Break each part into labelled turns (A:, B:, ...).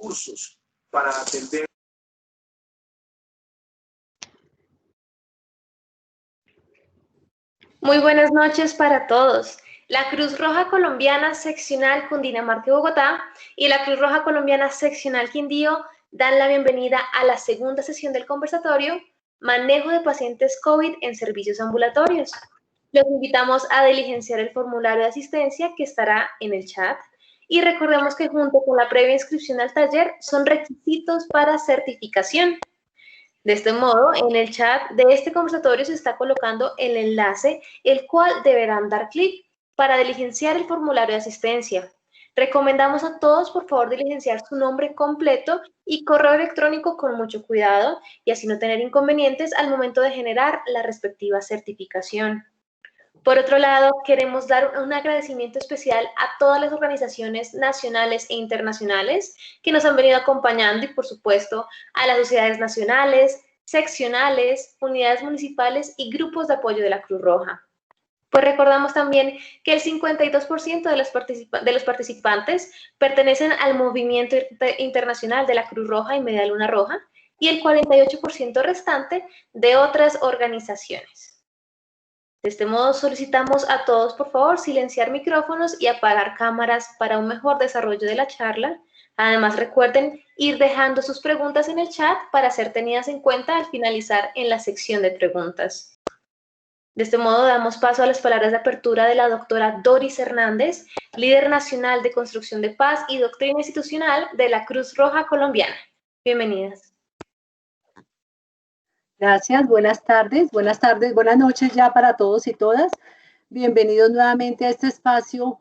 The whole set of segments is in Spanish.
A: recursos para atender.
B: Muy buenas noches para todos. La Cruz Roja Colombiana Seccional Cundinamarca y Bogotá y la Cruz Roja Colombiana Seccional Quindío dan la bienvenida a la segunda sesión del conversatorio Manejo de pacientes COVID en servicios ambulatorios. Los invitamos a diligenciar el formulario de asistencia que estará en el chat y recordemos que junto con la previa inscripción al taller son requisitos para certificación. De este modo, en el chat de este conversatorio se está colocando el enlace, el cual deberán dar clic para diligenciar el formulario de asistencia. Recomendamos a todos, por favor, diligenciar su nombre completo y correo electrónico con mucho cuidado y así no tener inconvenientes al momento de generar la respectiva certificación. Por otro lado, queremos dar un agradecimiento especial a todas las organizaciones nacionales e internacionales que nos han venido acompañando y, por supuesto, a las sociedades nacionales, seccionales, unidades municipales y grupos de apoyo de la Cruz Roja. Pues recordamos también que el 52% de los participantes pertenecen al movimiento internacional de la Cruz Roja y Media Luna Roja y el 48% restante de otras organizaciones. De este modo, solicitamos a todos, por favor, silenciar micrófonos y apagar cámaras para un mejor desarrollo de la charla. Además, recuerden ir dejando sus preguntas en el chat para ser tenidas en cuenta al finalizar en la sección de preguntas. De este modo, damos paso a las palabras de apertura de la doctora Doris Hernández, líder nacional de construcción de paz y doctrina institucional de la Cruz Roja Colombiana. Bienvenidas.
C: Gracias, buenas tardes, buenas noches ya para todos y todas. Bienvenidos nuevamente a este espacio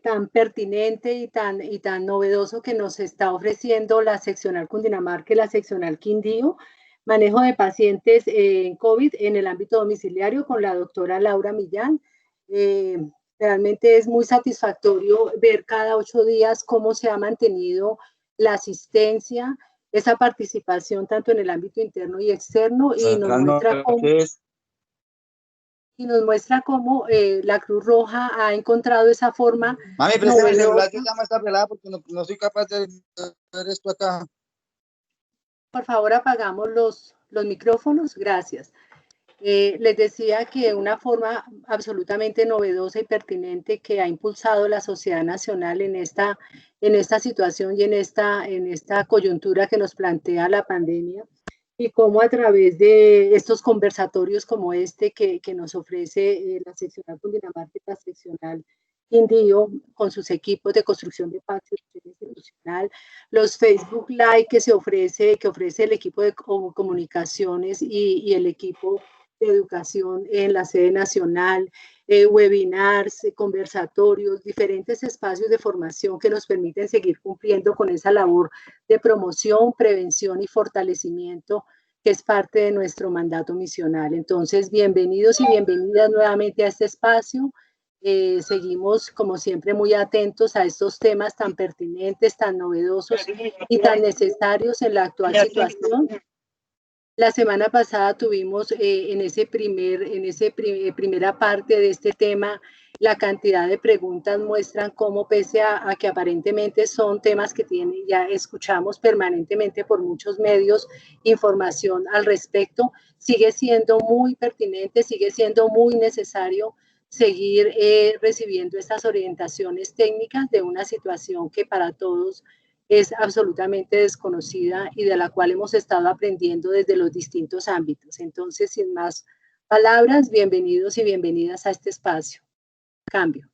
C: tan pertinente y tan novedoso que nos está ofreciendo la seccional Cundinamarca y la seccional Quindío, manejo de pacientes en COVID en el ámbito domiciliario con la doctora Laura Millán. Realmente es muy satisfactorio ver cada 8 días cómo se ha mantenido la asistencia, esa participación tanto en el ámbito interno y externo y nos muestra cómo la Cruz Roja ha encontrado esa forma.
D: Mami, préstame el celular que llama esta pelada porque no soy capaz de ver esto acá.
C: Por favor, apagamos los micrófonos. Gracias. Les decía que una forma absolutamente novedosa y pertinente que ha impulsado la sociedad nacional en esta situación y en esta coyuntura que nos plantea la pandemia, y cómo a través de estos conversatorios como este que nos ofrece la seccional Cundinamarca y la seccional Quindío con sus equipos de construcción de paz institucional, los Facebook Live que ofrece el equipo de comunicaciones y el equipo de educación en la sede nacional, webinars, conversatorios, diferentes espacios de formación que nos permiten seguir cumpliendo con esa labor de promoción, prevención y fortalecimiento que es parte de nuestro mandato misional. Entonces, bienvenidos y bienvenidas nuevamente a este espacio. Seguimos, como siempre, muy atentos a estos temas tan pertinentes, tan novedosos y tan necesarios en la actual situación. La semana pasada tuvimos en primera parte de este tema, la cantidad de preguntas muestran cómo, pese a que aparentemente son temas que ya escuchamos permanentemente por muchos medios, información al respecto, sigue siendo muy pertinente, sigue siendo muy necesario seguir recibiendo estas orientaciones técnicas de una situación que para todos es absolutamente desconocida y de la cual hemos estado aprendiendo desde los distintos ámbitos. Entonces, sin más palabras, bienvenidos y bienvenidas a este espacio. Cambio.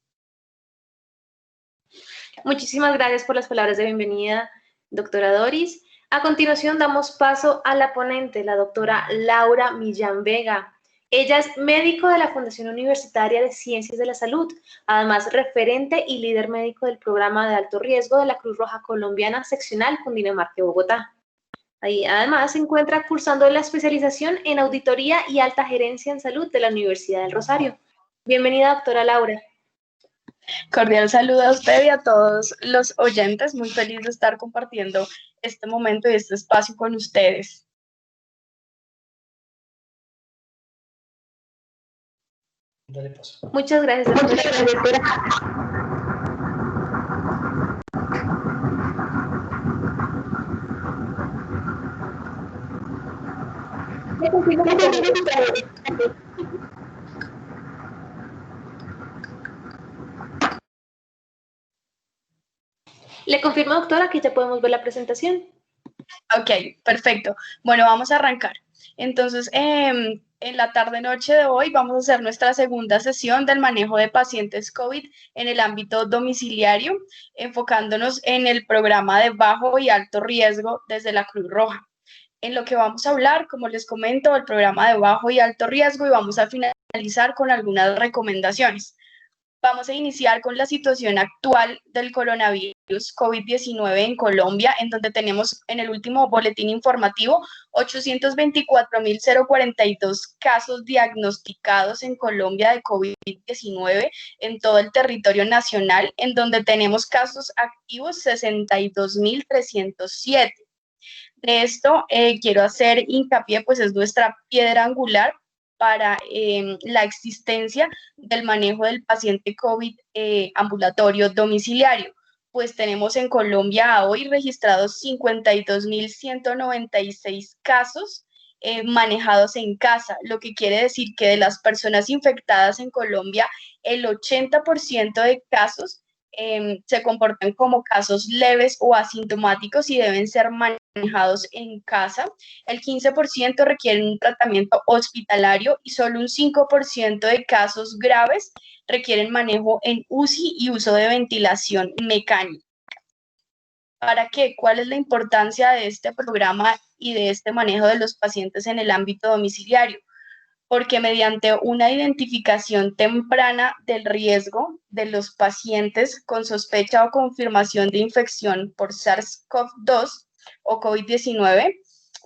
B: Muchísimas gracias por las palabras de bienvenida, doctora Doris. A continuación, damos paso a la ponente, la doctora Laura Millán Vega. Ella es médico de la Fundación Universitaria de Ciencias de la Salud, además referente y líder médico del programa de alto riesgo de la Cruz Roja Colombiana Seccional Cundinamarca y Bogotá. Ahí además se encuentra cursando la especialización en auditoría y alta gerencia en salud de la Universidad del Rosario. Bienvenida, doctora Laura.
E: Cordial saludo a usted y a todos los oyentes. Muy feliz de estar compartiendo este momento y este espacio con ustedes.
B: Dale paso. Muchas gracias, doctora. Le confirmo, doctora, que ya podemos ver la presentación.
E: Ok, perfecto. Bueno, vamos a arrancar. Entonces, en la tarde-noche de hoy vamos a hacer nuestra segunda sesión del manejo de pacientes COVID en el ámbito domiciliario, enfocándonos en el programa de bajo y alto riesgo desde la Cruz Roja. En lo que vamos a hablar, como les comento, el programa de bajo y alto riesgo, y vamos a finalizar con algunas recomendaciones. Vamos a iniciar con la situación actual del coronavirus COVID-19 en Colombia, en donde tenemos en el último boletín informativo 824.042 casos diagnosticados en Colombia de COVID-19 en todo el territorio nacional, en donde tenemos casos activos 62.307. De esto quiero hacer hincapié, pues es nuestra piedra angular para la existencia del manejo del paciente COVID ambulatorio domiciliario. Pues tenemos en Colombia hoy registrados 52.196 casos manejados en casa, lo que quiere decir que de las personas infectadas en Colombia, el 80% de casos se comportan como casos leves o asintomáticos y deben ser manejados en casa. El 15% requieren un tratamiento hospitalario y solo un 5% de casos graves requieren manejo en UCI y uso de ventilación mecánica. ¿Para qué? ¿Cuál es la importancia de este programa y de este manejo de los pacientes en el ámbito domiciliario? Porque mediante una identificación temprana del riesgo de los pacientes con sospecha o confirmación de infección por SARS-CoV-2 o COVID-19,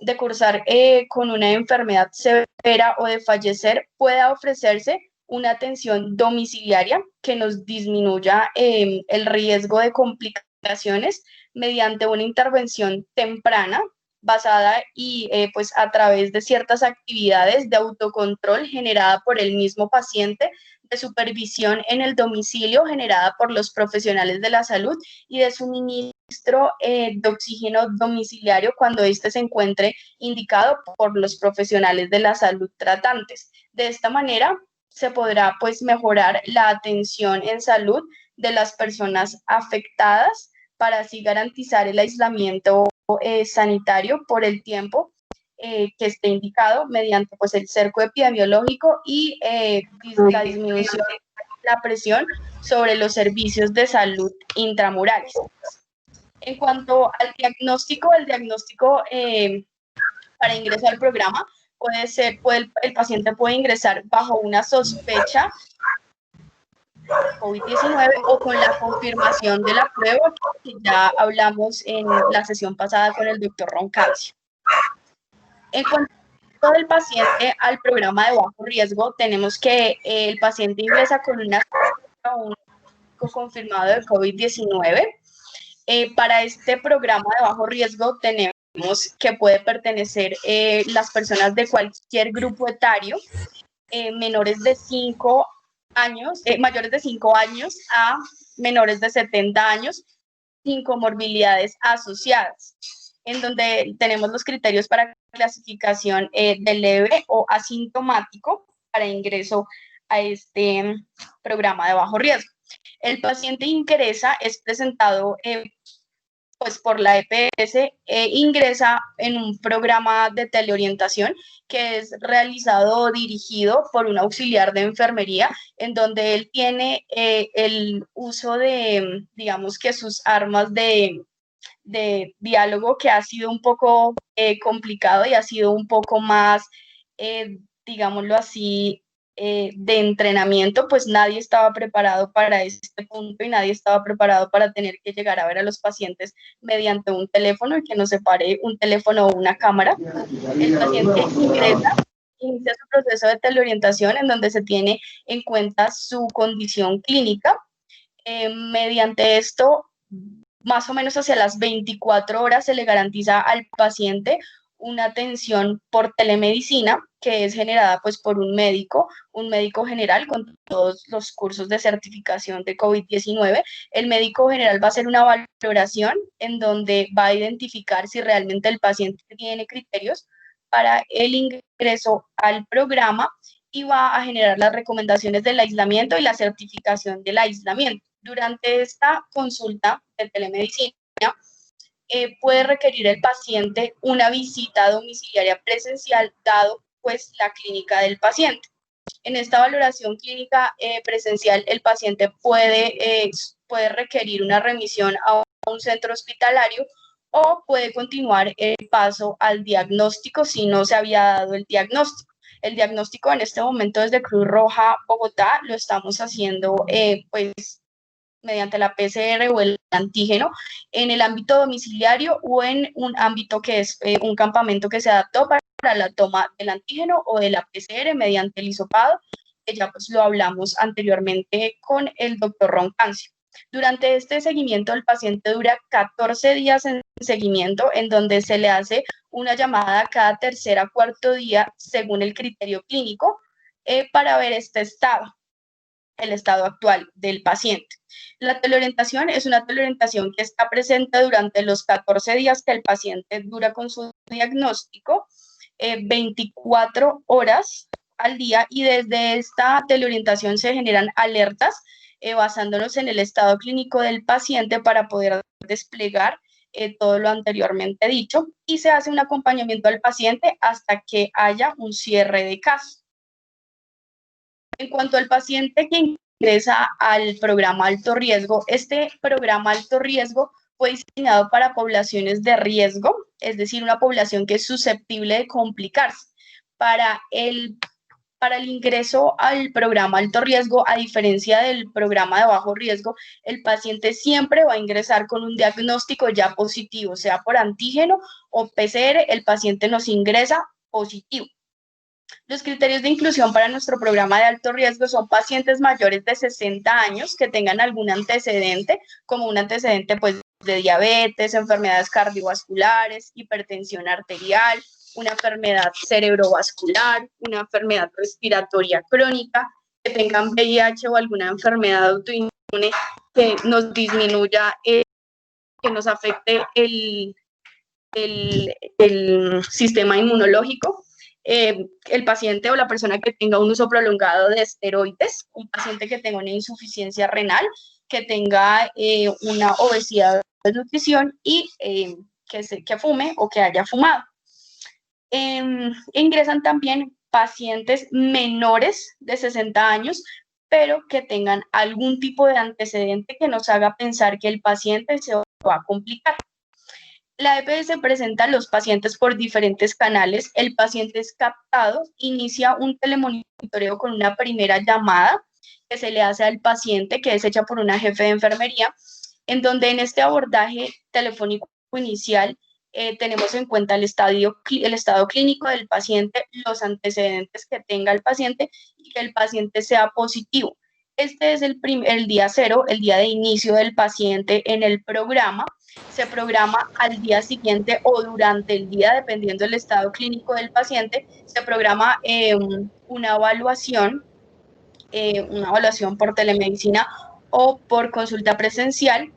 E: de cursar con una enfermedad severa o de fallecer, pueda ofrecerse una atención domiciliaria que nos disminuya el riesgo de complicaciones mediante una intervención temprana basada y pues a través de ciertas actividades de autocontrol generada por el mismo paciente, de supervisión en el domicilio generada por los profesionales de la salud y de suministro de oxígeno domiciliario cuando éste se encuentre indicado por los profesionales de la salud tratantes. De esta manera se podrá pues mejorar la atención en salud de las personas afectadas para así garantizar el aislamiento sanitario por el tiempo que esté indicado mediante pues, el cerco epidemiológico y la disminución de la presión sobre los servicios de salud intramurales. En cuanto al diagnóstico, el diagnóstico para ingreso al programa el paciente puede ingresar bajo una sospecha COVID-19 o con la confirmación de la prueba que ya hablamos en la sesión pasada con el doctor Roncalcio. En cuanto al paciente al programa de bajo riesgo, tenemos que el paciente ingresa con un confirmado de COVID-19. Para este programa de bajo riesgo tenemos que puede pertenecer las personas de cualquier grupo etario, menores de 5 años, mayores de 5 años a menores de 70 años, sin comorbilidades asociadas, en donde tenemos los criterios para clasificación de leve o asintomático para ingreso a este programa de bajo riesgo. El paciente ingresa, es presentado pues por la EPS, ingresa en un programa de teleorientación que es realizado o dirigido por un auxiliar de enfermería, en donde él tiene el uso de, digamos que sus armas de diálogo, que ha sido un poco complicado y ha sido un poco más, digámoslo así, de entrenamiento, pues nadie estaba preparado para este punto y nadie estaba preparado para tener que llegar a ver a los pacientes mediante un teléfono y que nos separe un teléfono o una cámara. El paciente inicia su proceso de teleorientación en donde se tiene en cuenta su condición clínica. Mediante esto, más o menos hacia las 24 horas se le garantiza al paciente una atención por telemedicina que es generada pues por un médico general con todos los cursos de certificación de COVID-19. El médico general va a hacer una valoración en donde va a identificar si realmente el paciente tiene criterios para el ingreso ingreso al programa y va a generar las recomendaciones del aislamiento y la certificación del aislamiento. Durante esta consulta de telemedicina, puede requerir el paciente una visita domiciliaria presencial, dado pues la clínica del paciente. En esta valoración clínica presencial, el paciente puede requerir una remisión a un centro hospitalario o puede continuar el paso al diagnóstico si no se había dado el diagnóstico. El diagnóstico en este momento desde Cruz Roja Bogotá lo estamos haciendo pues mediante la PCR o el antígeno en el ámbito domiciliario o en un ámbito que es un campamento que se adaptó para la toma del antígeno o de la PCR mediante el hisopado, que ya pues lo hablamos anteriormente con el doctor Roncancio. Durante este seguimiento, el paciente dura 14 días en seguimiento, en donde se le hace una llamada cada tercer a cuarto día según el criterio clínico para ver este estado, el estado actual del paciente. La teleorientación es una teleorientación que está presente durante los 14 días que el paciente dura con su diagnóstico, 24 horas al día, y desde esta teleorientación se generan alertas basándonos en el estado clínico del paciente para poder desplegar todo lo anteriormente dicho, y se hace un acompañamiento al paciente hasta que haya un cierre de caso. En cuanto al paciente que ingresa al programa alto riesgo, este programa alto riesgo fue diseñado para poblaciones de riesgo, es decir, una población que es susceptible de complicarse. Para el ingreso al programa alto riesgo, a diferencia del programa de bajo riesgo, el paciente siempre va a ingresar con un diagnóstico ya positivo, sea por antígeno o PCR, el paciente nos ingresa positivo. Los criterios de inclusión para nuestro programa de alto riesgo son pacientes mayores de 60 años que tengan algún antecedente, como un antecedente pues, de diabetes, enfermedades cardiovasculares, hipertensión arterial, una enfermedad cerebrovascular, una enfermedad respiratoria crónica, que tengan VIH o alguna enfermedad autoinmune que nos disminuya, que nos afecte el sistema inmunológico. El paciente o la persona que tenga un uso prolongado de esteroides, un paciente que tenga una insuficiencia renal, que tenga una obesidad de nutrición y que fume o que haya fumado. Ingresan también pacientes menores de 60 años, pero que tengan algún tipo de antecedente que nos haga pensar que el paciente se va a complicar. La EPS presenta a los pacientes por diferentes canales. El paciente es captado, inicia un telemonitoreo con una primera llamada que se le hace al paciente, que es hecha por una jefe de enfermería, en donde en este abordaje telefónico inicial tenemos en cuenta el estado clínico del paciente, los antecedentes que tenga el paciente y que el paciente sea positivo. Este es el día cero, el día de inicio del paciente en el programa. Se programa al día siguiente o durante el día, dependiendo del estado clínico del paciente, se programa una evaluación por telemedicina o por consulta presencial,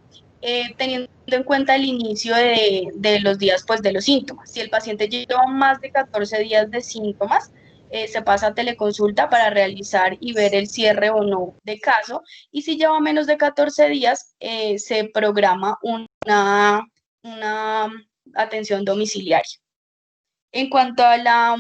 E: teniendo en cuenta el inicio de los días pues, de los síntomas. Si el paciente lleva más de 14 días de síntomas, se pasa a teleconsulta para realizar y ver el cierre o no de caso, y si lleva menos de 14 días, se programa una atención domiciliaria. En cuanto a la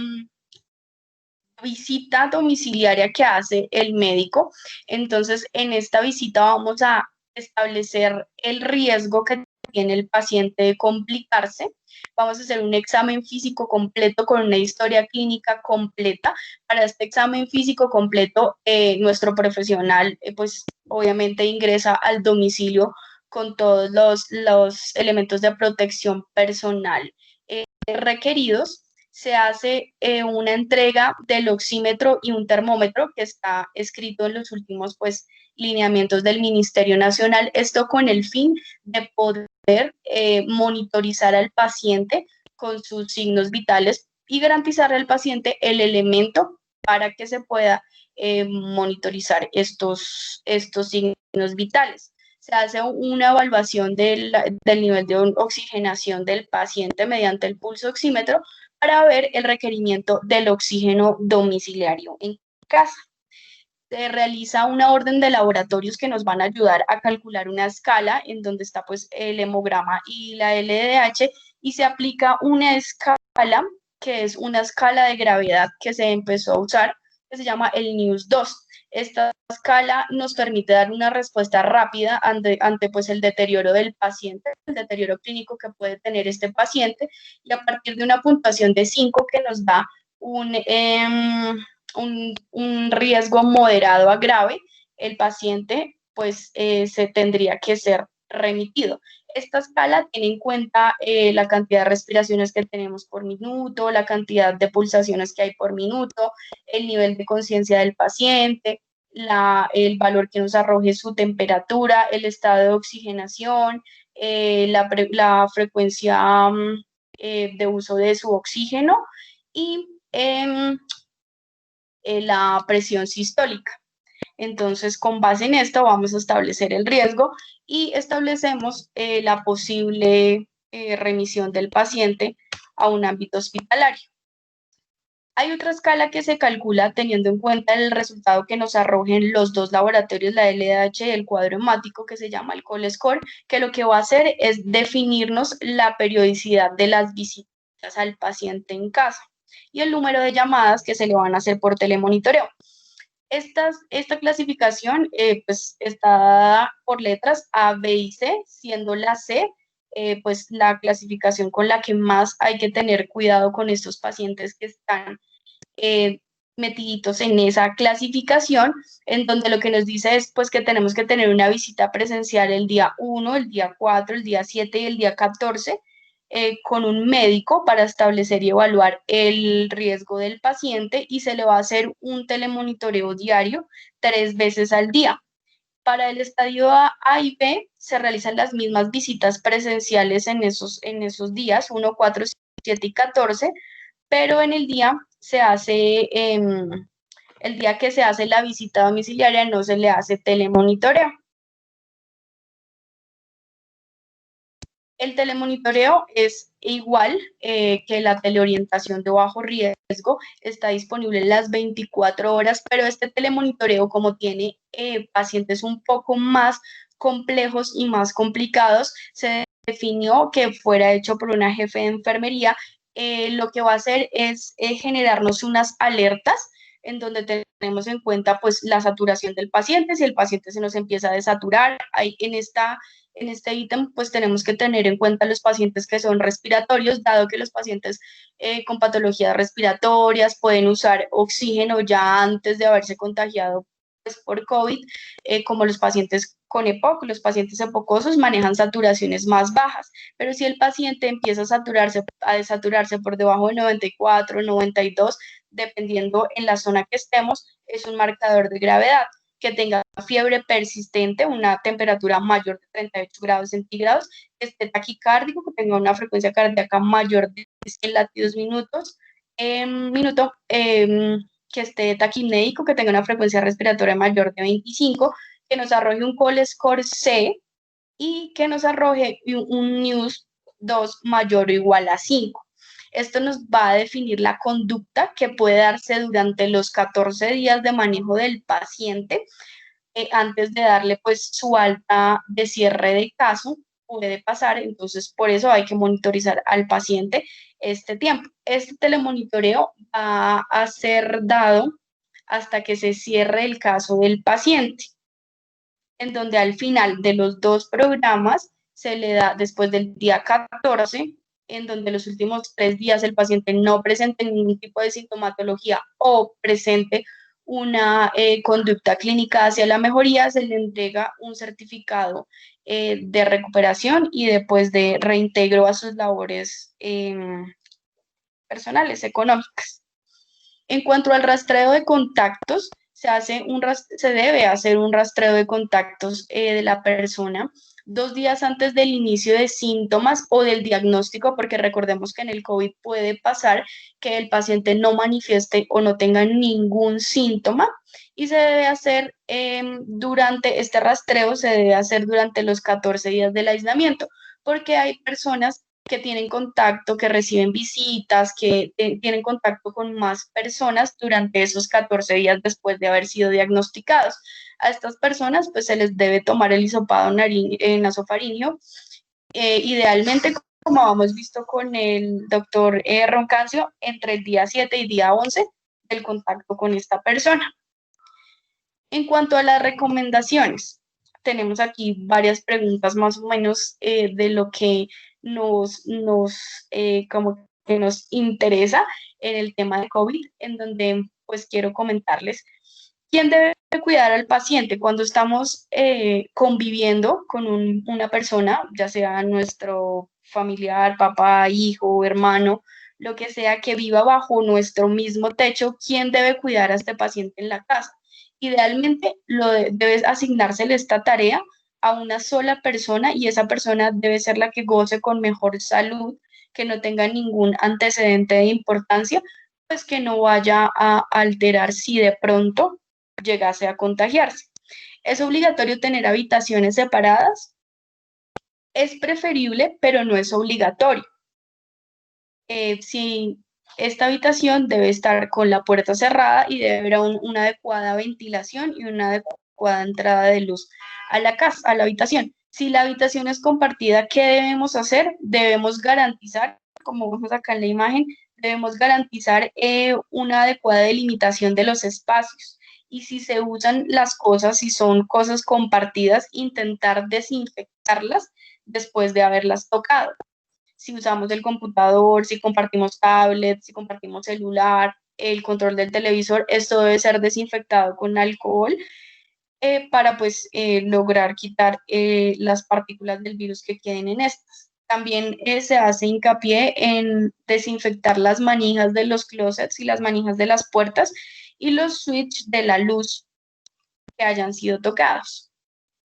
E: visita domiciliaria que hace el médico, entonces en esta visita vamos a establecer el riesgo que tiene el paciente de complicarse. Vamos a hacer un examen físico completo con una historia clínica completa. Para este examen físico completo, nuestro profesional, pues obviamente ingresa al domicilio con todos los elementos de protección personal requeridos. Se hace una entrega del oxímetro y un termómetro que está escrito en los últimos pues, lineamientos del Ministerio Nacional, esto con el fin de poder monitorizar al paciente con sus signos vitales y garantizarle al paciente el elemento para que se pueda monitorizar estos signos vitales. Se hace una evaluación del nivel de oxigenación del paciente mediante el pulso oxímetro para ver el requerimiento del oxígeno domiciliario en casa. Se realiza una orden de laboratorios que nos van a ayudar a calcular una escala en donde está pues el hemograma y la LDH, y se aplica una escala que es una escala de gravedad que se empezó a usar, que se llama el NEWS-2. Esta escala nos permite dar una respuesta rápida ante pues el deterioro del paciente, el deterioro clínico que puede tener este paciente, y a partir de una puntuación de 5 que nos da un riesgo moderado a grave, el paciente pues se tendría que ser remitido. Esta escala tiene en cuenta la cantidad de respiraciones que tenemos por minuto, la cantidad de pulsaciones que hay por minuto, el nivel de conciencia del paciente, el valor que nos arroje su temperatura, el estado de oxigenación, la frecuencia de uso de su oxígeno y la presión sistólica. Entonces, con base en esto, vamos a establecer el riesgo y establecemos la posible remisión del paciente a un ámbito hospitalario. Hay otra escala que se calcula teniendo en cuenta el resultado que nos arrojen los dos laboratorios, la LDH y el cuadro hemático, que se llama el COL-SCOR, que lo que va a hacer es definirnos la periodicidad de las visitas al paciente en casa y el número de llamadas que se le van a hacer por telemonitoreo. Esta clasificación pues está dada por letras A, B y C, siendo la C pues la clasificación con la que más hay que tener cuidado con estos pacientes que están metiditos en esa clasificación, en donde lo que nos dice es pues que tenemos que tener una visita presencial el día 1, el día 4, el día 7 y el día 14, con un médico para establecer y evaluar el riesgo del paciente, y se le va a hacer un telemonitoreo diario 3 veces al día. Para el estadio A y B se realizan las mismas visitas presenciales en esos días, 1, 4, 7 y 14, pero en el día que se hace la visita domiciliaria no se le hace telemonitoreo. El telemonitoreo es igual que la teleorientación de bajo riesgo, está disponible las 24 horas, pero este telemonitoreo, como tiene pacientes un poco más complejos y más complicados, se definió que fuera hecho por una jefe de enfermería. Lo que va a hacer es generarnos unas alertas en donde tenemos en cuenta pues la saturación del paciente. Si el paciente se nos empieza a desaturar, en este ítem, pues tenemos que tener en cuenta los pacientes que son respiratorios, dado que los pacientes con patologías respiratorias pueden usar oxígeno ya antes de haberse contagiado pues, por COVID, como los pacientes con EPOC. Los pacientes epocosos manejan saturaciones más bajas, pero si el paciente empieza a desaturarse por debajo de 94, 92, dependiendo en la zona que estemos, es un marcador de gravedad. Que tenga fiebre persistente, una temperatura mayor de 38 grados centígrados, que esté taquicárdico, que tenga una frecuencia cardíaca mayor de 100 latidos minuto, que esté taquipnéico, que tenga una frecuencia respiratoria mayor de 25, que nos arroje un COL-SCOR C y que nos arroje un NEWS-2 mayor o igual a 5. Esto nos va a definir la conducta que puede darse durante los 14 días de manejo del paciente antes de darle pues su alta de cierre de caso. Puede pasar, entonces por eso hay que monitorizar al paciente este tiempo. Este telemonitoreo va a ser dado hasta que se cierre el caso del paciente, en donde al final de los 2 programas se le da después del día 14, en donde los últimos 3 días el paciente no presente ningún tipo de sintomatología o presente una conducta clínica hacia la mejoría, se le entrega un certificado de recuperación y después de reintegro a sus labores personales, económicas. En cuanto al rastreo de contactos, se debe hacer un rastreo de contactos de la persona 2 días antes del inicio de síntomas o del diagnóstico, porque recordemos que en el COVID puede pasar que el paciente no manifieste o no tenga ningún síntoma, y se debe hacer durante este rastreo, se debe hacer durante los 14 días del aislamiento, porque hay personas que tienen contacto, que reciben visitas, que tienen contacto con más personas durante esos 14 días después de haber sido diagnosticados. A estas personas pues se les debe tomar el hisopado nasofaríngeo, idealmente, como hemos visto con el doctor Roncancio, entre el día 7 y día 11 del contacto con esta persona. En cuanto a las recomendaciones, tenemos aquí varias preguntas más o menos de lo que como que nos interesa en el tema de COVID, en donde pues quiero comentarles quién debe cuidar al paciente cuando estamos conviviendo con una persona, ya sea nuestro familiar, papá, hijo, hermano, lo que sea que viva bajo nuestro mismo techo. ¿Quién debe cuidar a este paciente en la casa? Idealmente debe asignársele esta tarea a una sola persona, y esa persona debe ser la que goce con mejor salud, que no tenga ningún antecedente de importancia, pues que no vaya a alterar si de pronto llegase a contagiarse. ¿Es obligatorio tener habitaciones separadas? Es preferible, pero no es obligatorio. Si esta habitación debe estar con la puerta cerrada y debe haber una adecuada ventilación y una adecuada entrada de luz a la casa, a la habitación. Si la habitación es compartida, ¿qué debemos hacer? Debemos garantizar, como vemos acá en la imagen, debemos garantizar una adecuada delimitación de los espacios. Y si se usan las cosas, si son cosas compartidas, intentar desinfectarlas después de haberlas tocado. Si usamos el computador, si compartimos tablet, si compartimos celular, el control del televisor, esto debe ser desinfectado con alcohol para pues lograr quitar las partículas del virus que queden en estas. También se hace hincapié en desinfectar las manijas de los closets y las manijas de las puertas y los switches de la luz que hayan sido tocados.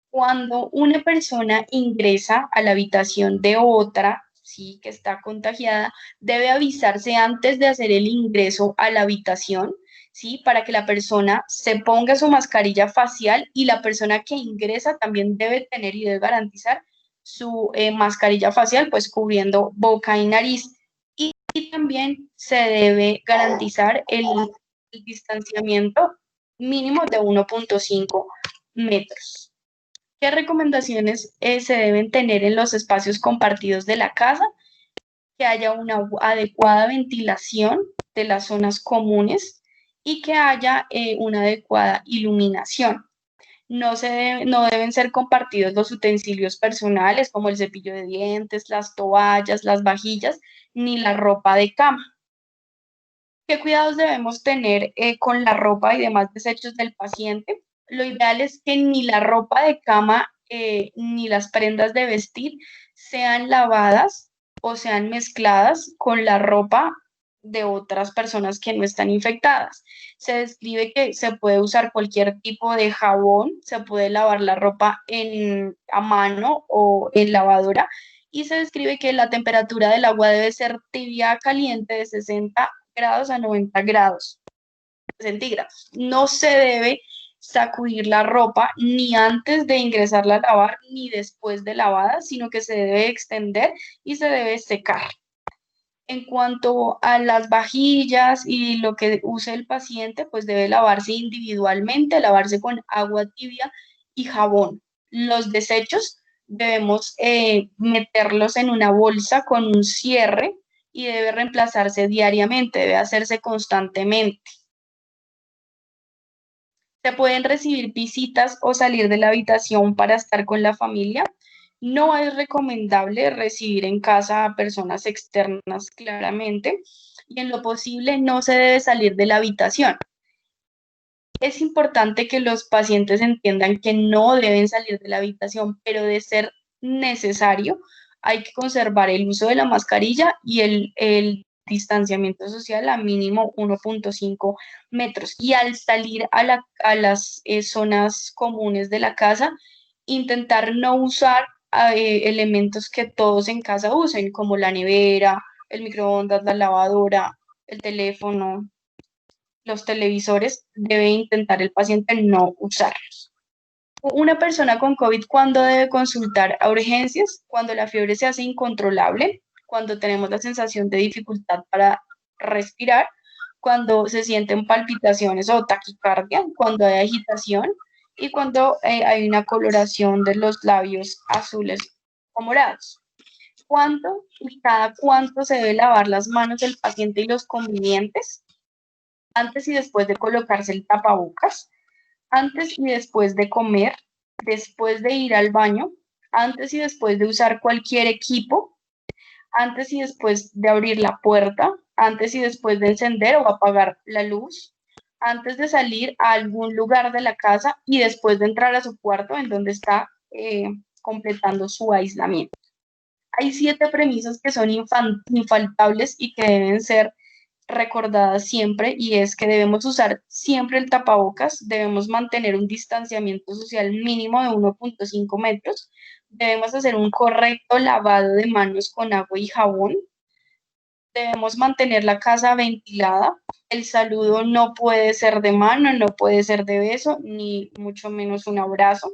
E: Cuando una persona ingresa a la habitación de otra, sí, que está contagiada, debe avisarse antes de hacer el ingreso a la habitación, sí, para que la persona se ponga su mascarilla facial, y la persona que ingresa también debe tener y debe garantizar su mascarilla facial, pues cubriendo boca y nariz. Y también se debe garantizar el distanciamiento mínimo de 1.5 metros. ¿Qué recomendaciones se deben tener en los espacios compartidos de la casa? Que haya una adecuada ventilación de las zonas comunes y que haya una adecuada iluminación. No deben ser compartidos los utensilios personales como el cepillo de dientes, las toallas, las vajillas, ni la ropa de cama. ¿Qué cuidados debemos tener con la ropa y demás desechos del paciente? Lo ideal es que ni la ropa de cama ni las prendas de vestir sean lavadas o sean mezcladas con la ropa de otras personas que no están infectadas. Se describe que se puede usar cualquier tipo de jabón, se puede lavar la ropa a mano o en lavadora, y se describe que la temperatura del agua debe ser tibia a caliente de 60 grados a 90 grados centígrados. No se debe sacudir la ropa ni antes de ingresarla a lavar ni después de lavada, sino que se debe extender y se debe secar. En cuanto a las vajillas y lo que use el paciente, pues debe lavarse individualmente, lavarse con agua tibia y jabón. Los desechos debemos meterlos en una bolsa con un cierre y debe reemplazarse diariamente, debe hacerse constantemente. ¿Se pueden recibir visitas o salir de la habitación para estar con la familia? No es recomendable recibir en casa a personas externas, claramente, y en lo posible no se debe salir de la habitación. Es importante que los pacientes entiendan que no deben salir de la habitación, pero de ser necesario, hay que conservar el uso de la mascarilla y el distanciamiento social a mínimo 1.5 metros. Y al salir a las zonas comunes de la casa, intentar no usar elementos que todos en casa usen, como la nevera, el microondas, la lavadora, el teléfono, los televisores. Debe intentar el paciente no usarlos. Una persona con COVID, ¿cuándo debe consultar a urgencias? Cuando la fiebre se hace incontrolable, cuando tenemos la sensación de dificultad para respirar, cuando se sienten palpitaciones o taquicardia, cuando hay agitación y cuando hay una coloración de los labios azules o morados. ¿Cuándo y cada cuánto se debe lavar las manos del paciente y los convivientes? Antes y después de colocarse el tapabocas, antes y después de comer, después de ir al baño, antes y después de usar cualquier equipo, antes y después de abrir la puerta, antes y después de encender o apagar la luz, antes de salir a algún lugar de la casa y después de entrar a su cuarto en donde está completando su aislamiento. Hay 7 premisas que son infaltables y que deben ser recordadas siempre, y es que debemos usar siempre el tapabocas, debemos mantener un distanciamiento social mínimo de 1.5 metros, debemos hacer un correcto lavado de manos con agua y jabón, debemos mantener la casa ventilada, el saludo no puede ser de mano, no puede ser de beso, ni mucho menos un abrazo,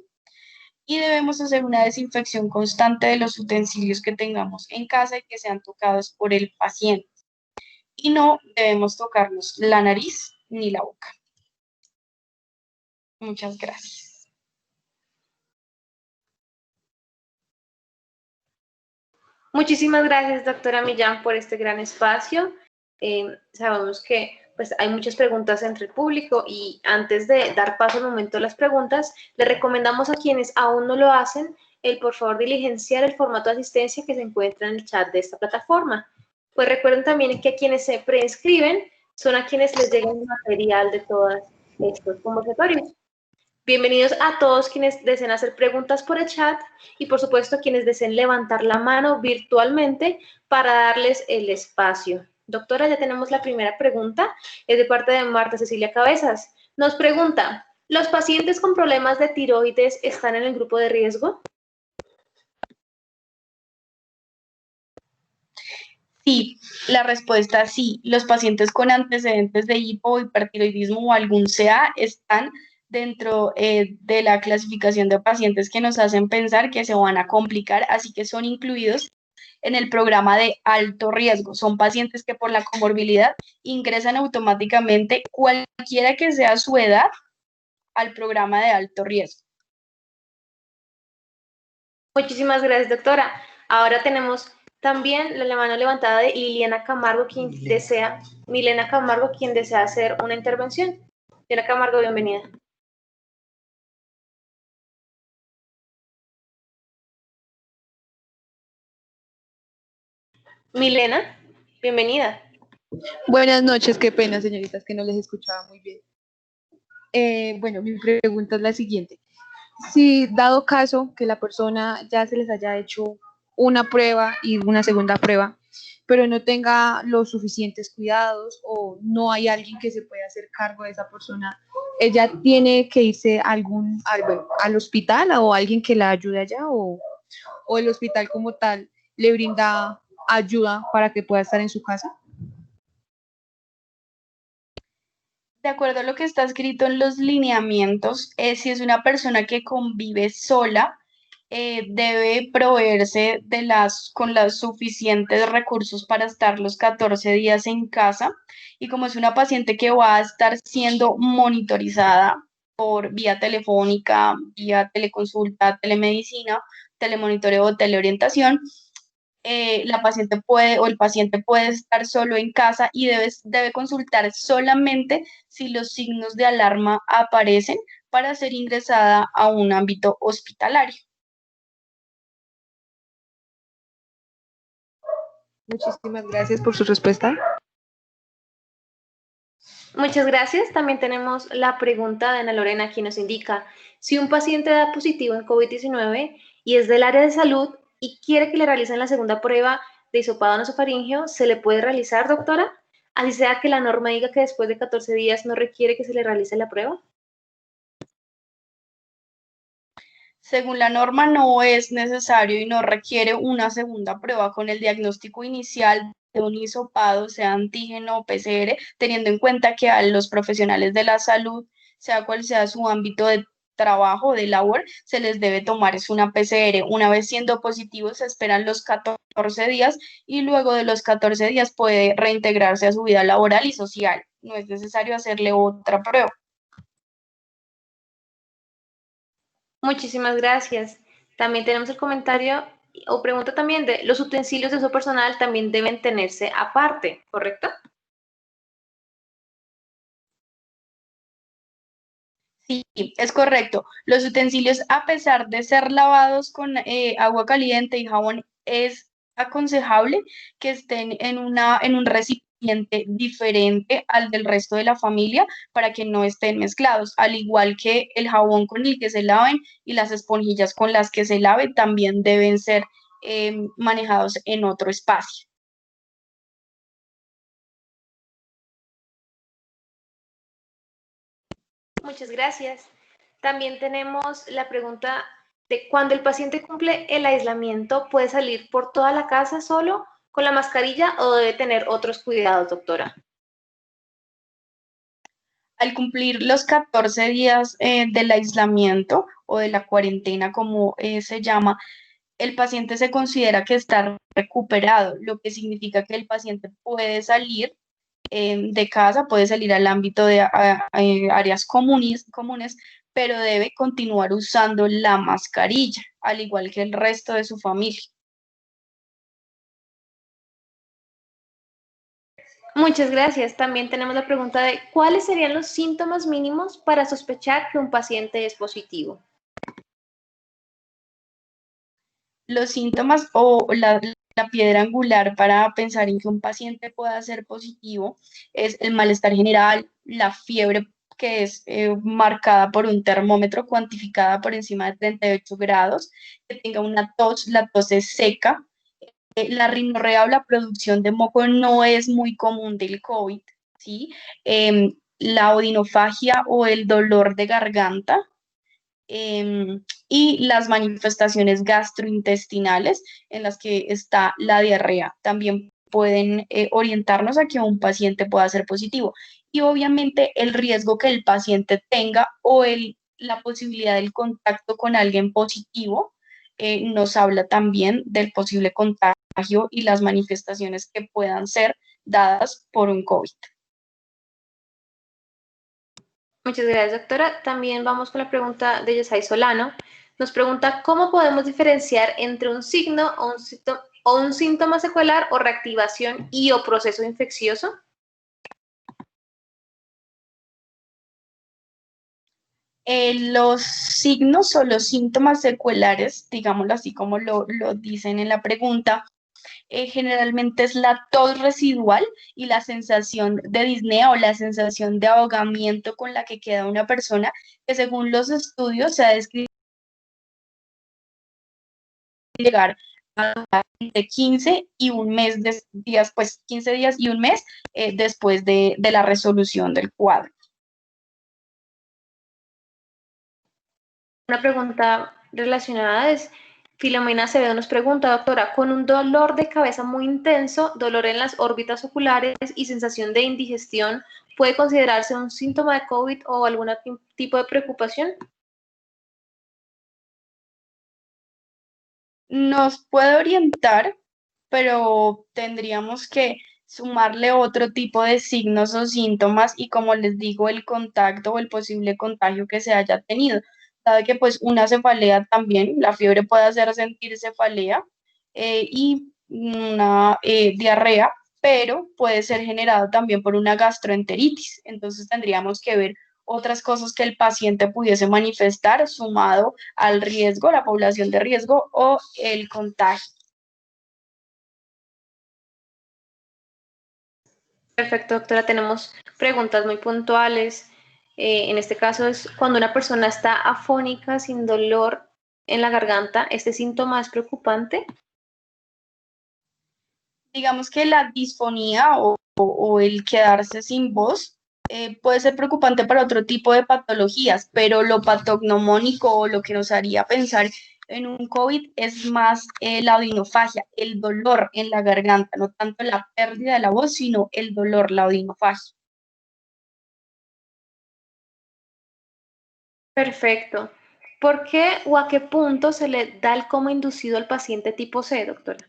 E: y debemos hacer una desinfección constante de los utensilios que tengamos en casa y que sean tocados por el paciente. Y no debemos tocarnos la nariz ni la boca. Muchas gracias.
B: Muchísimas gracias, doctora Millán, por este gran espacio. Sabemos que pues, hay muchas preguntas entre el público y antes de dar paso al momento de las preguntas, le recomendamos a quienes aún no lo hacen el por favor diligenciar el formato de asistencia que se encuentra en el chat de esta plataforma. Pues recuerden también que a quienes se preinscriben son a quienes les llega el material de todos estos conversatorios. Bienvenidos a todos quienes deseen hacer preguntas por el chat y por supuesto quienes deseen levantar la mano virtualmente para darles el espacio. Doctora, ya tenemos la primera pregunta, es de parte de Marta Cecilia Cabezas. Nos pregunta, ¿los pacientes con problemas de tiroides están en el grupo de riesgo?
E: Sí, la respuesta es sí. Los pacientes con antecedentes de hipo, hipertiroidismo o algún CA están dentro de la clasificación de pacientes que nos hacen pensar que se van a complicar, así que son incluidos en el programa de alto riesgo. Son pacientes que por la comorbilidad ingresan automáticamente, cualquiera que sea su edad, al programa de alto riesgo.
B: Muchísimas gracias, doctora. Ahora tenemos también la mano levantada de Milena Camargo, quien desea hacer una intervención. Liliana Camargo, bienvenida. Milena, bienvenida.
F: Buenas noches, qué pena, señoritas, que no les escuchaba muy bien. Bueno, mi pregunta es la siguiente. Si dado caso que la persona ya se les haya hecho una prueba y una segunda prueba, pero no tenga los suficientes cuidados o no hay alguien que se pueda hacer cargo de esa persona, ella tiene que irse al hospital o alguien que la ayude allá o el hospital como tal le brinda ayuda para que pueda estar en su casa.
E: De acuerdo a lo que está escrito en los lineamientos, si es una persona que convive sola, debe proveerse con los suficientes recursos para estar los 14 días en casa. Y como es una paciente que va a estar siendo monitorizada por vía telefónica, vía teleconsulta, telemedicina, telemonitoreo o teleorientación, la paciente puede o el paciente puede estar solo en casa y debe consultar solamente si los signos de alarma aparecen para ser ingresada a un ámbito hospitalario.
F: Muchísimas gracias por su respuesta.
B: Muchas gracias. También tenemos la pregunta de Ana Lorena, quien nos indica, si un paciente da positivo en COVID-19 y es del área de salud y quiere que le realicen la segunda prueba de hisopado nasofaríngeo, ¿se le puede realizar, doctora? Así sea que la norma diga que después de 14 días no requiere que se le realice la prueba.
E: Según la norma, no es necesario y no requiere una segunda prueba con el diagnóstico inicial de un hisopado, sea antígeno o PCR, teniendo en cuenta que a los profesionales de la salud, sea cual sea su ámbito de trabajo, de labor, se les debe tomar es una PCR. Una vez siendo positivos, se esperan los 14 días y luego de los 14 días puede reintegrarse a su vida laboral y social. No es necesario hacerle otra prueba.
B: Muchísimas gracias. También tenemos el comentario o pregunta también de los utensilios de uso personal también deben tenerse aparte, ¿correcto?
E: Sí, es correcto. Los utensilios, a pesar de ser lavados con agua caliente y jabón, es aconsejable que estén en un recipiente diferente al del resto de la familia para que no estén mezclados, al igual que el jabón con el que se laven y las esponjillas con las que se lave también deben ser manejados en otro espacio.
B: Muchas gracias. También tenemos la pregunta de cuando el paciente cumple el aislamiento, ¿puede salir por toda la casa solo con la mascarilla o debe tener otros cuidados, doctora?
E: Al cumplir los 14 días del aislamiento o de la cuarentena, como se llama, el paciente se considera que está recuperado, lo que significa que el paciente puede salir de casa, puede salir al ámbito de áreas comunes, pero debe continuar usando la mascarilla, al igual que el resto de su familia.
B: Muchas gracias. También tenemos la pregunta de ¿cuáles serían los síntomas mínimos para sospechar que un paciente es positivo?
E: Los síntomas o la piedra angular para pensar en que un paciente pueda ser positivo es el malestar general, la fiebre que es marcada por un termómetro cuantificada por encima de 38 grados, que tenga una tos, la tos es seca, la rinorrea o la producción de moco no es muy común del COVID, ¿sí? La odinofagia o el dolor de garganta, y las manifestaciones gastrointestinales en las que está la diarrea. También pueden orientarnos a que un paciente pueda ser positivo. Y obviamente el riesgo que el paciente tenga o la posibilidad del contacto con alguien positivo nos habla también del posible contagio y las manifestaciones que puedan ser dadas por un COVID.
B: Muchas gracias, doctora. También vamos con la pregunta de Yesai Solano. Nos pregunta, ¿cómo podemos diferenciar entre un signo o un síntoma secuelar o reactivación y o proceso infeccioso?
E: Los signos o los síntomas secuelares, digámoslo así como lo dicen en la pregunta, generalmente es la tos residual y la sensación de disnea o la sensación de ahogamiento con la que queda una persona, que según los estudios se ha descrito llegar a de 15 y un mes de días, pues 15 días y un mes después de la resolución del cuadro.
B: Una pregunta relacionada es, Filomena Acevedo nos pregunta, doctora, con un dolor de cabeza muy intenso, dolor en las órbitas oculares y sensación de indigestión, ¿puede considerarse un síntoma de COVID o algún tipo de preocupación?
E: Nos puede orientar, pero tendríamos que sumarle otro tipo de signos o síntomas y como les digo, el contacto o el posible contagio que se haya tenido. Sabe que pues una cefalea también, la fiebre puede hacer sentir cefalea y una diarrea, pero puede ser generado también por una gastroenteritis. Entonces tendríamos que ver otras cosas que el paciente pudiese manifestar sumado al riesgo, la población de riesgo o el contagio.
B: Perfecto, doctora. Tenemos preguntas muy puntuales. En este caso es cuando una persona está afónica, sin dolor en la garganta, ¿este síntoma es preocupante?
E: Digamos que la disfonía o el quedarse sin voz puede ser preocupante para otro tipo de patologías, pero lo patognomónico o lo que nos haría pensar en un COVID es más la odinofagia, el dolor en la garganta, no tanto la pérdida de la voz, sino el dolor, la odinofagia.
B: Perfecto. ¿Por qué o a qué punto se le da el coma inducido al paciente tipo C, doctora?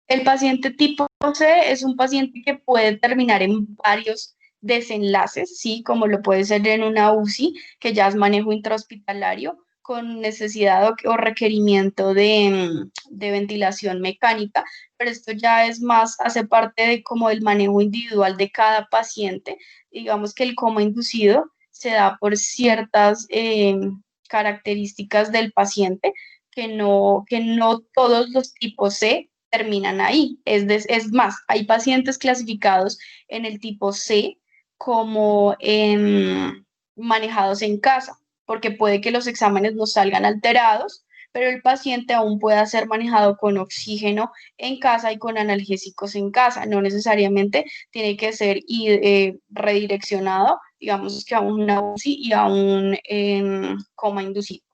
E: El paciente tipo C es un paciente que puede terminar en varios desenlaces, ¿sí? Como lo puede ser en una UCI, que ya es manejo intrahospitalario, con necesidad o requerimiento de ventilación mecánica, pero esto ya es más, hace parte de como el manejo individual de cada paciente. Digamos que el coma inducido se da por ciertas características del paciente que no todos los tipos C terminan ahí. Es más, hay pacientes clasificados en el tipo C como manejados en casa, porque puede que los exámenes no salgan alterados, pero el paciente aún pueda ser manejado con oxígeno en casa y con analgésicos en casa. No necesariamente tiene que ser redireccionado, digamos que a una UCI y a un coma inducido.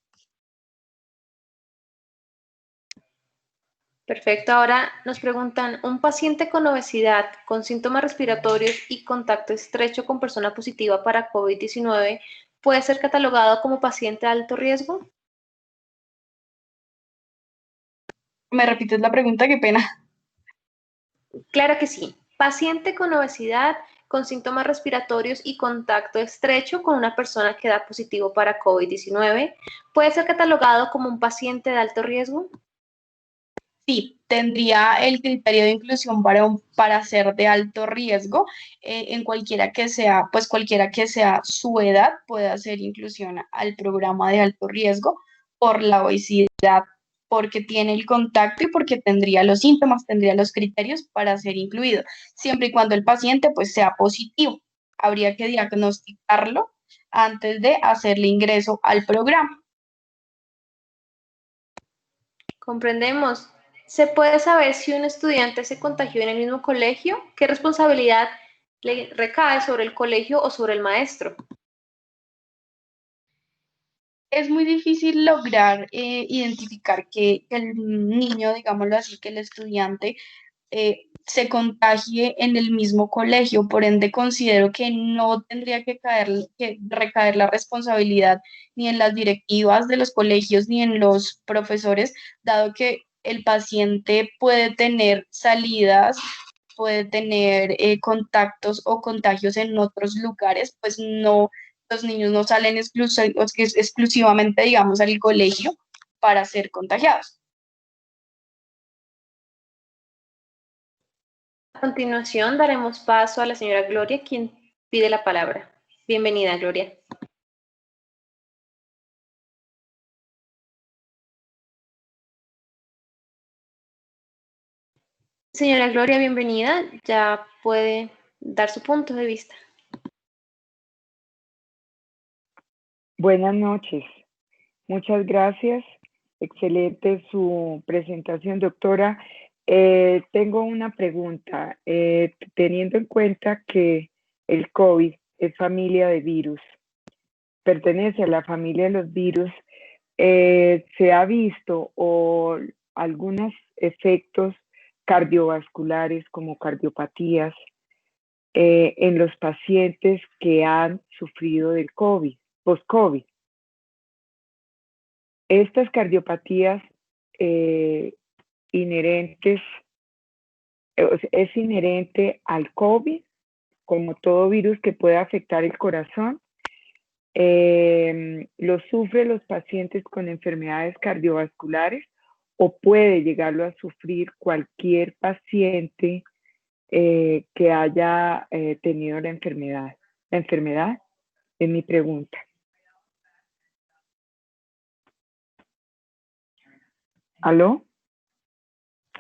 B: Perfecto. Ahora nos preguntan, ¿un paciente con obesidad, con síntomas respiratorios y contacto estrecho con persona positiva para COVID-19 puede ser catalogado como paciente de alto riesgo?
E: ¿Me repites la pregunta? Qué pena.
B: Claro que sí. Paciente con obesidad, con síntomas respiratorios y contacto estrecho con una persona que da positivo para COVID-19 puede ser catalogado como un paciente de alto riesgo.
E: Sí, tendría el criterio de inclusión para ser de alto riesgo, en cualquiera que sea su edad, puede hacer inclusión al programa de alto riesgo por la obesidad, porque tiene el contacto y porque tendría los síntomas, tendría los criterios para ser incluido, siempre y cuando el paciente pues sea positivo. Habría que diagnosticarlo antes de hacerle ingreso al programa.
B: Comprendemos. ¿Se puede saber si un estudiante se contagió en el mismo colegio? ¿Qué responsabilidad le recae sobre el colegio o sobre el maestro?
E: Es muy difícil lograr identificar que el niño, digámoslo así, que el estudiante se contagie en el mismo colegio. Por ende, considero que no tendría que recaer la responsabilidad ni en las directivas de los colegios ni en los profesores, dado que el paciente puede tener salidas, puede tener contactos o contagios en otros lugares, pues no, los niños no salen exclusivamente, digamos, al colegio para ser contagiados.
B: A continuación daremos paso a la señora Gloria, quien pide la palabra. Bienvenida, Gloria. Señora Gloria, bienvenida. Ya puede dar su punto de vista.
G: Buenas noches. Muchas gracias. Excelente su presentación, doctora. Tengo una pregunta. Teniendo en cuenta que el COVID es familia de virus, pertenece a la familia de los virus, ¿se ha visto o algunos efectos cardiovasculares como cardiopatías en los pacientes que han sufrido del COVID, post-COVID? Estas cardiopatías inherentes, es inherente al COVID, como todo virus que puede afectar el corazón. ¿Lo sufren los pacientes con enfermedades cardiovasculares o puede llegarlo a sufrir cualquier paciente que haya tenido la enfermedad? La enfermedad es mi pregunta. ¿Aló?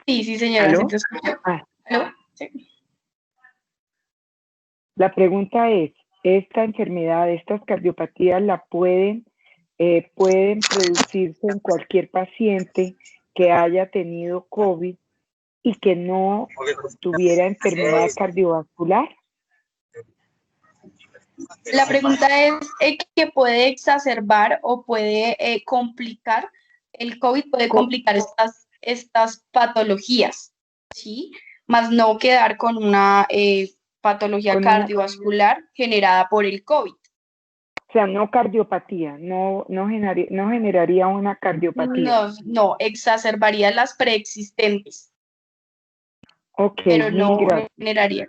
E: Sí, señora,
G: ¿Aló?
E: sí te escucho. ¿Aló? Sí.
G: La pregunta es, ¿esta enfermedad, estas cardiopatías pueden producirse en cualquier paciente que haya tenido COVID y que no tuviera enfermedad cardiovascular?
E: La pregunta es ¿qué puede exacerbar o puede complicar? El COVID puede complicar estas patologías, ¿sí? Más no quedar con una patología
G: Con una-
E: cardiovascular generada por el COVID.
G: O sea, no cardiopatía, no generaría una cardiopatía.
E: No, exacerbaría las preexistentes,
G: Ok,
E: pero
G: mil
E: no
G: gracias.
E: generaría.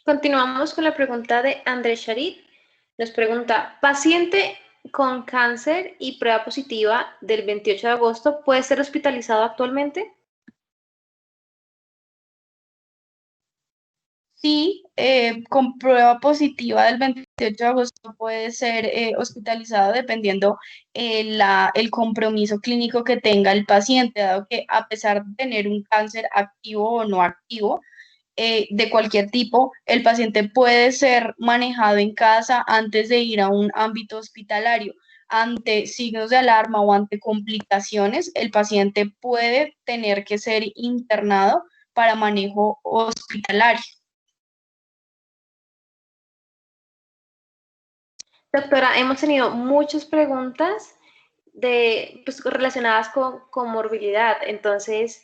B: Continuamos con la pregunta de Andrés Charit. Nos pregunta, paciente con cáncer y prueba positiva del 28 de agosto, ¿puede ser hospitalizado actualmente?
E: Sí, con prueba positiva del 28 de agosto puede ser hospitalizado dependiendo el compromiso clínico que tenga el paciente, dado que a pesar de tener un cáncer activo o no activo, de cualquier tipo, el paciente puede ser manejado en casa antes de ir a un ámbito hospitalario. Ante signos de alarma o ante complicaciones, el paciente puede tener que ser internado para manejo hospitalario.
B: Doctora, hemos tenido muchas preguntas relacionadas con comorbilidad. Entonces,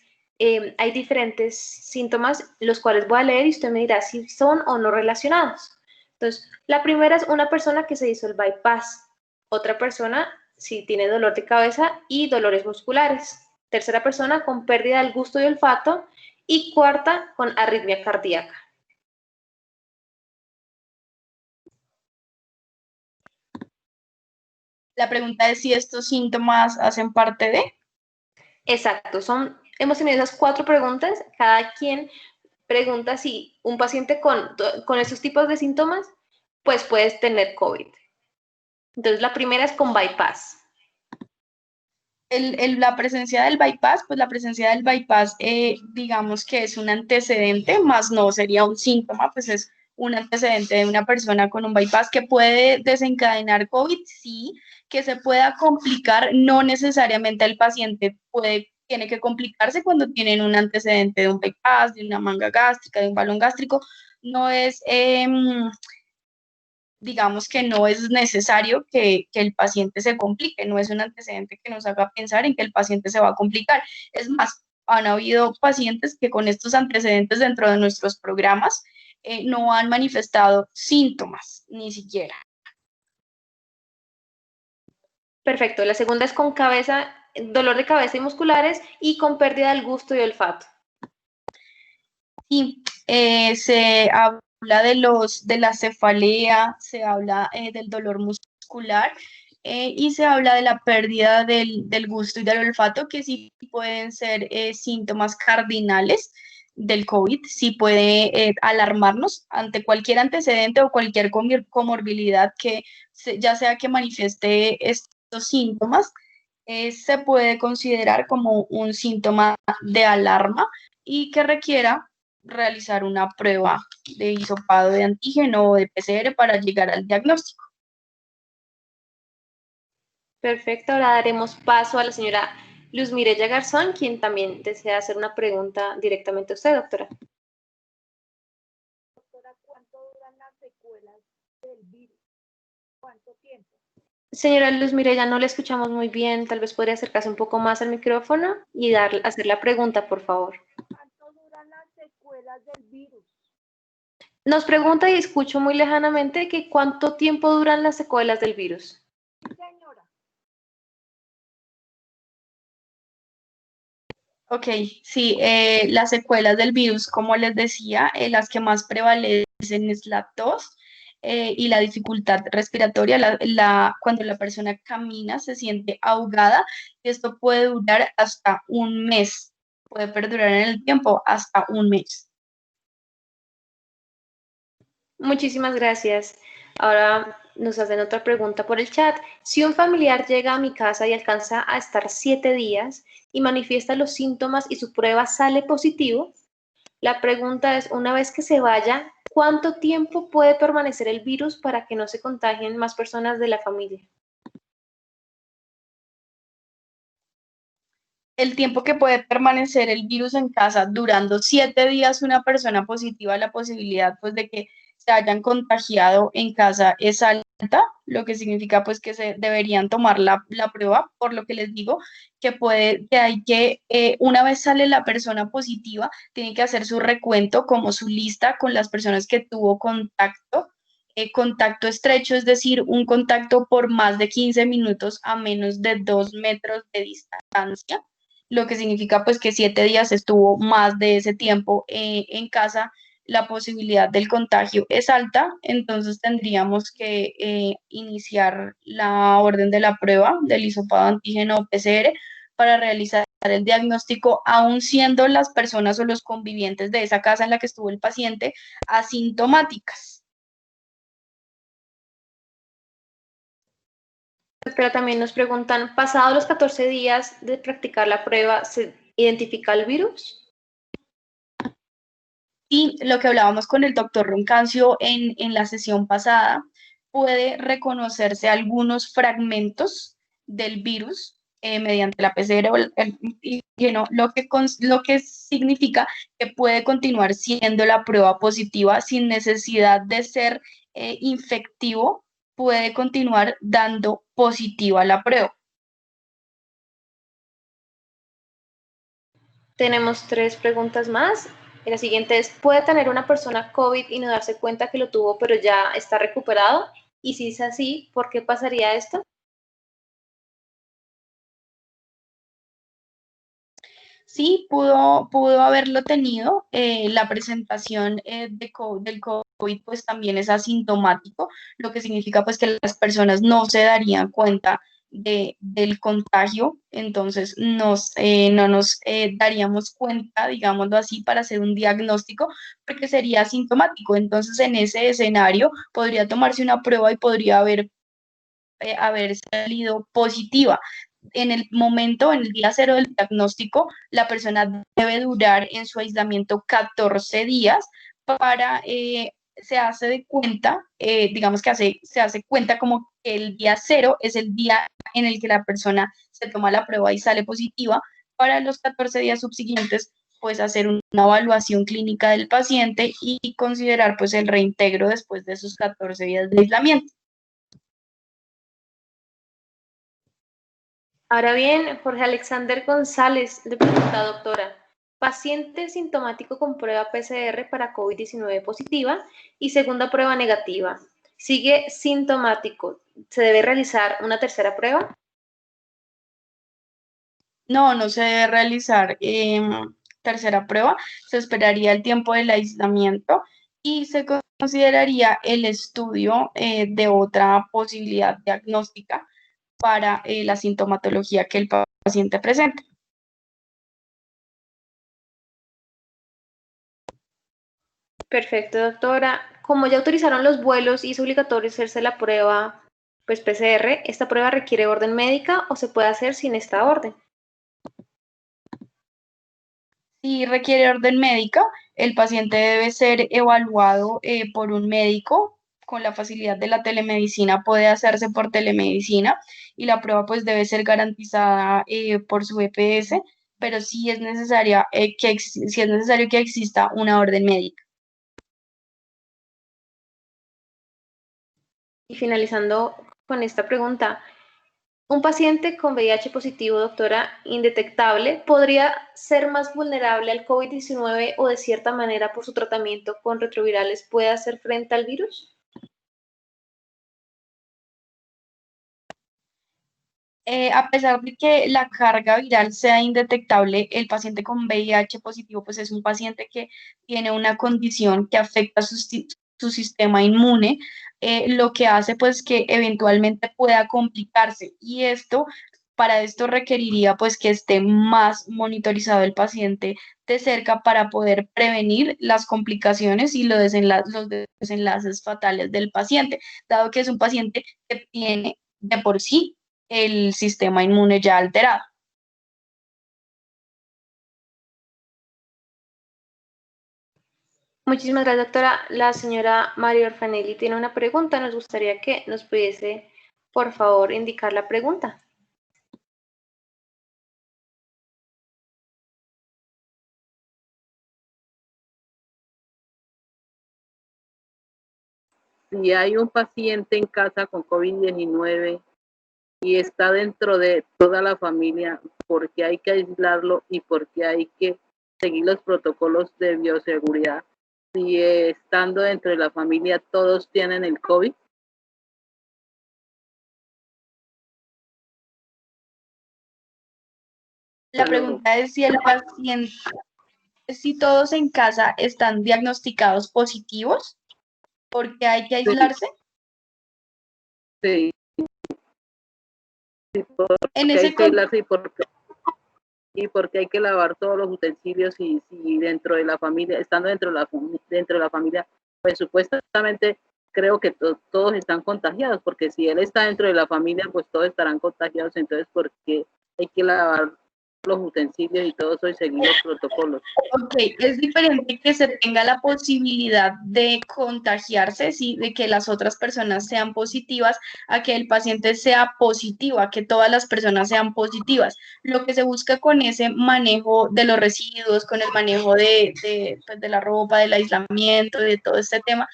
B: hay diferentes síntomas, los cuales voy a leer y usted me dirá si son o no relacionados. Entonces, la primera es una persona que se hizo el bypass. Otra persona si tiene dolor de cabeza y dolores musculares. Tercera persona con pérdida del gusto y olfato. Y cuarta con arritmia cardíaca.
E: La pregunta es si estos síntomas hacen parte de.
B: Exacto, hemos tenido esas 4 preguntas, cada quien pregunta si un paciente con esos tipos de síntomas, pues puedes tener COVID. Entonces, la primera es con bypass.
E: La presencia del bypass, pues la presencia del bypass, digamos que es un antecedente, más no sería un síntoma, pues es un antecedente de una persona con un bypass que puede desencadenar COVID, sí, que se pueda complicar, no necesariamente el paciente tiene que complicarse cuando tienen un antecedente de un bypass, de una manga gástrica, de un balón gástrico, no es, digamos que no es necesario que el paciente se complique, no es un antecedente que nos haga pensar en que el paciente se va a complicar. Es más, han habido pacientes que con estos antecedentes dentro de nuestros programas no han manifestado síntomas, ni siquiera.
B: Perfecto, la segunda es con dolor de cabeza y musculares y con pérdida del gusto y olfato.
E: Sí, se habla de la cefalea, se habla del dolor muscular y se habla de la pérdida del gusto y del olfato, que sí pueden ser síntomas cardinales del COVID, sí puede alarmarnos ante cualquier antecedente o cualquier comorbilidad que ya sea que manifieste estos síntomas, se puede considerar como un síntoma de alarma y que requiera realizar una prueba de hisopado de antígeno o de PCR para llegar al diagnóstico.
B: Perfecto, ahora daremos paso a la señora Luz Mireya Garzón, quien también desea hacer una pregunta directamente a usted, doctora.
H: Doctora, ¿cuánto duran las secuelas del virus? ¿Cuánto tiempo?
B: Señora Luz Mireya, no le escuchamos muy bien, tal vez podría acercarse un poco más al micrófono y hacer la pregunta, por favor.
H: ¿Cuánto duran las secuelas del virus?
B: Nos pregunta y escucho muy lejanamente que cuánto tiempo duran las secuelas del virus.
H: Señora.
E: Ok, sí, las secuelas del virus, como les decía, las que más prevalecen es la tos y la dificultad respiratoria. Cuando la persona camina se siente ahogada y esto puede durar hasta un mes, puede perdurar en el tiempo hasta un mes.
B: Muchísimas gracias. Ahora nos hacen otra pregunta por el chat. Si un familiar llega a mi casa y alcanza a estar 7 días y manifiesta los síntomas y su prueba sale positivo, la pregunta es, una vez que se vaya, ¿cuánto tiempo puede permanecer el virus para que no se contagien más personas de la familia?
E: El tiempo que puede permanecer el virus en casa, durando 7 días una persona positiva, la posibilidad pues de que se hayan contagiado en casa es alta, lo que significa pues que se deberían tomar la prueba, por lo que les digo que una vez sale la persona positiva, tiene que hacer su recuento como su lista con las personas que tuvo contacto. Contacto estrecho, es decir, un contacto por más de 15 minutos a menos de 2 metros de distancia, lo que significa pues que 7 días estuvo más de ese tiempo en casa, la posibilidad del contagio es alta, entonces tendríamos que iniciar la orden de la prueba del hisopado antígeno o PCR para realizar el diagnóstico, aun siendo las personas o los convivientes de esa casa en la que estuvo el paciente asintomáticas.
B: Pero también nos preguntan, pasados los 14 días de practicar la prueba, ¿se identifica el virus?
E: Y lo que hablábamos con el doctor Roncancio en la sesión pasada, puede reconocerse algunos fragmentos del virus mediante la PCR o el antígeno, lo que significa que puede continuar siendo la prueba positiva sin necesidad de ser infectivo, puede continuar dando positiva la prueba.
B: Tenemos 3 preguntas más. La siguiente es, ¿puede tener una persona COVID y no darse cuenta que lo tuvo, pero ya está recuperado? Y si es así, ¿por qué pasaría esto?
E: Sí, pudo haberlo tenido. La presentación del COVID pues también es asintomático, lo que significa pues que las personas no se darían cuenta del contagio, entonces no nos daríamos cuenta, digámoslo así, para hacer un diagnóstico, porque sería asintomático. Entonces en ese escenario podría tomarse una prueba y podría haber salido positiva. En el momento, en el día cero del diagnóstico, la persona debe durar en su aislamiento 14 días para, se hace de cuenta, digamos que se hace cuenta como que el día cero es el día en el que la persona se toma la prueba y sale positiva. Para los 14 días subsiguientes, pues hacer una evaluación clínica del paciente y considerar pues el reintegro después de esos 14 días de aislamiento.
B: Ahora bien, Jorge Alexander González le pregunta, doctora, paciente sintomático con prueba PCR para COVID-19 positiva y segunda prueba negativa. Sigue sintomático. ¿Se debe realizar una tercera prueba?
E: No se debe realizar tercera prueba, se esperaría el tiempo del aislamiento y se consideraría el estudio de otra posibilidad diagnóstica para la sintomatología que el paciente presenta.
B: Perfecto, doctora. Como ya autorizaron los vuelos y es obligatorio hacerse la prueba, pues PCR, ¿esta prueba requiere orden médica o se puede hacer sin esta orden?
E: Si requiere orden médica, el paciente debe ser evaluado por un médico. Con la facilidad de la telemedicina puede hacerse por telemedicina y la prueba pues debe ser garantizada por su EPS, pero sí es necesaria sí es necesario que exista una orden médica.
B: Y finalizando con esta pregunta, ¿un paciente con VIH positivo, doctora, indetectable, podría ser más vulnerable al COVID-19 o de cierta manera por su tratamiento con retrovirales puede hacer frente al virus?
E: A pesar de que la carga viral sea indetectable, el paciente con VIH positivo pues es un paciente que tiene una condición que afecta su sistema inmune, lo que hace pues que eventualmente pueda complicarse y para esto requeriría pues que esté más monitorizado el paciente de cerca para poder prevenir las complicaciones y los desenlaces fatales del paciente, dado que es un paciente que tiene de por sí el sistema inmune ya alterado.
B: Muchísimas gracias, doctora. La señora María Orfanelli tiene una pregunta. Nos gustaría que nos pudiese, por favor, indicar la pregunta.
I: si hay un paciente en casa con COVID-19 y está dentro de toda la familia, ¿por qué hay que aislarlo y por qué hay que seguir los protocolos de bioseguridad si estando dentro de la familia todos tienen el COVID?
E: La pregunta es si el paciente, si todos en casa están diagnosticados positivos, ¿por qué hay que aislarse?
I: Sí. Sí, porque
E: En
I: hay
E: ese
I: que aislarse y porque hay que lavar todos los utensilios y si dentro de la familia, estando dentro de la familia, pues supuestamente creo que todos están contagiados, porque si él está dentro de la familia, pues todos estarán contagiados, entonces porque hay que lavar los utensilios y todo eso y seguir los protocolos.
E: Ok, es diferente que se tenga la posibilidad de contagiarse, ¿sí? De que las otras personas sean positivas, a que el paciente sea positivo, a que todas las personas sean positivas. Lo que se busca con ese manejo de los residuos, con el manejo pues, de la ropa, del aislamiento, de todo este tema,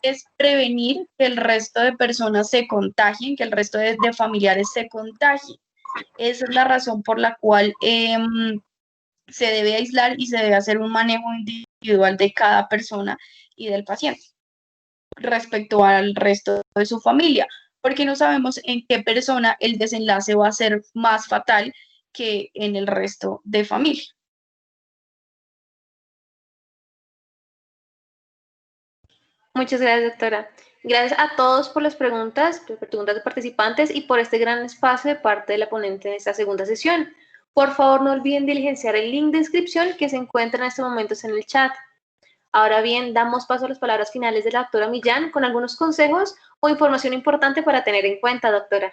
E: es prevenir que el resto de personas se contagien, que el resto de familiares se contagien. Esa es la razón por la cual se debe aislar y se debe hacer un manejo individual de cada persona y del paciente respecto al resto de su familia, porque no sabemos en qué persona el desenlace va a ser más fatal que en el resto de familia.
B: Muchas gracias, doctora. Gracias a todos por las preguntas de participantes y por este gran espacio de parte de la ponente en esta segunda sesión. Por favor, no olviden diligenciar el link de inscripción que se encuentra en estos momentos en el chat. Ahora bien, damos paso a las palabras finales de la doctora Millán con algunos consejos o información importante para tener en cuenta, doctora.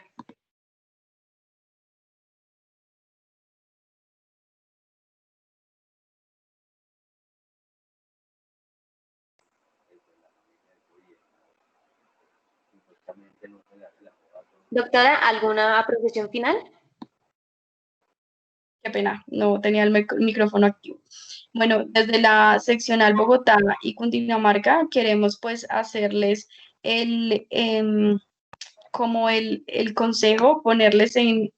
B: Doctora, ¿alguna apreciación final?
E: Qué pena, no tenía el micrófono activo. Bueno, desde la seccional Bogotá y Cundinamarca queremos pues hacerles como el consejo, ponerles en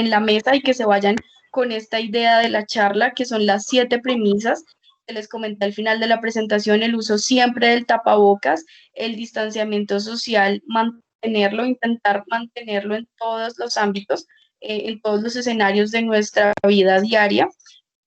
E: la mesa y que se vayan con esta idea de la charla, que son las 7 premisas que les comenté al final de la presentación: el uso siempre del tapabocas, el distanciamiento social, mantenerlo, intentar mantenerlo en todos los ámbitos, en todos los escenarios de nuestra vida diaria.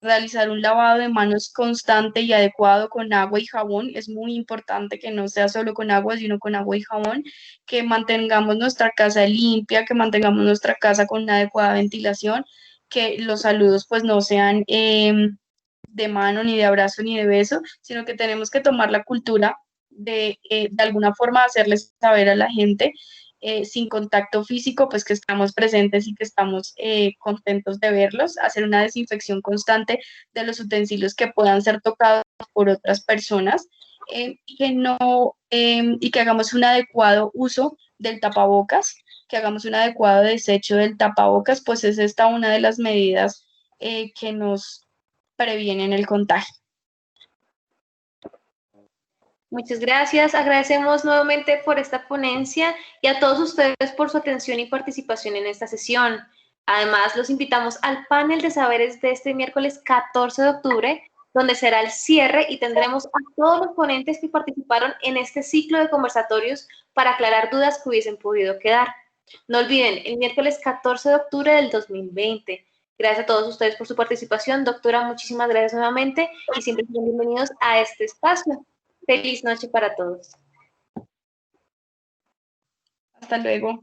E: Realizar un lavado de manos constante y adecuado con agua y jabón. Es muy importante que no sea solo con agua, sino con agua y jabón, que mantengamos nuestra casa limpia, que mantengamos nuestra casa con una adecuada ventilación, que los saludos pues no sean de mano, ni de abrazo, ni de beso, sino que tenemos que tomar la cultura de alguna forma hacerles saber a la gente sin contacto físico, pues que estamos presentes y que estamos contentos de verlos, hacer una desinfección constante de los utensilios que puedan ser tocados por otras personas, y que hagamos un adecuado uso del tapabocas, que hagamos un adecuado desecho del tapabocas, pues es esta una de las medidas que nos previenen el contagio.
B: Muchas gracias. Agradecemos nuevamente por esta ponencia y a todos ustedes por su atención y participación en esta sesión. Además, los invitamos al panel de saberes de este miércoles 14 de octubre, donde será el cierre y tendremos a todos los ponentes que participaron en este ciclo de conversatorios para aclarar dudas que hubiesen podido quedar. No olviden, el miércoles 14 de octubre del 2020. Gracias a todos ustedes por su participación. Doctora, muchísimas gracias nuevamente y siempre son bienvenidos a este espacio. Feliz noche para todos.
E: Hasta luego.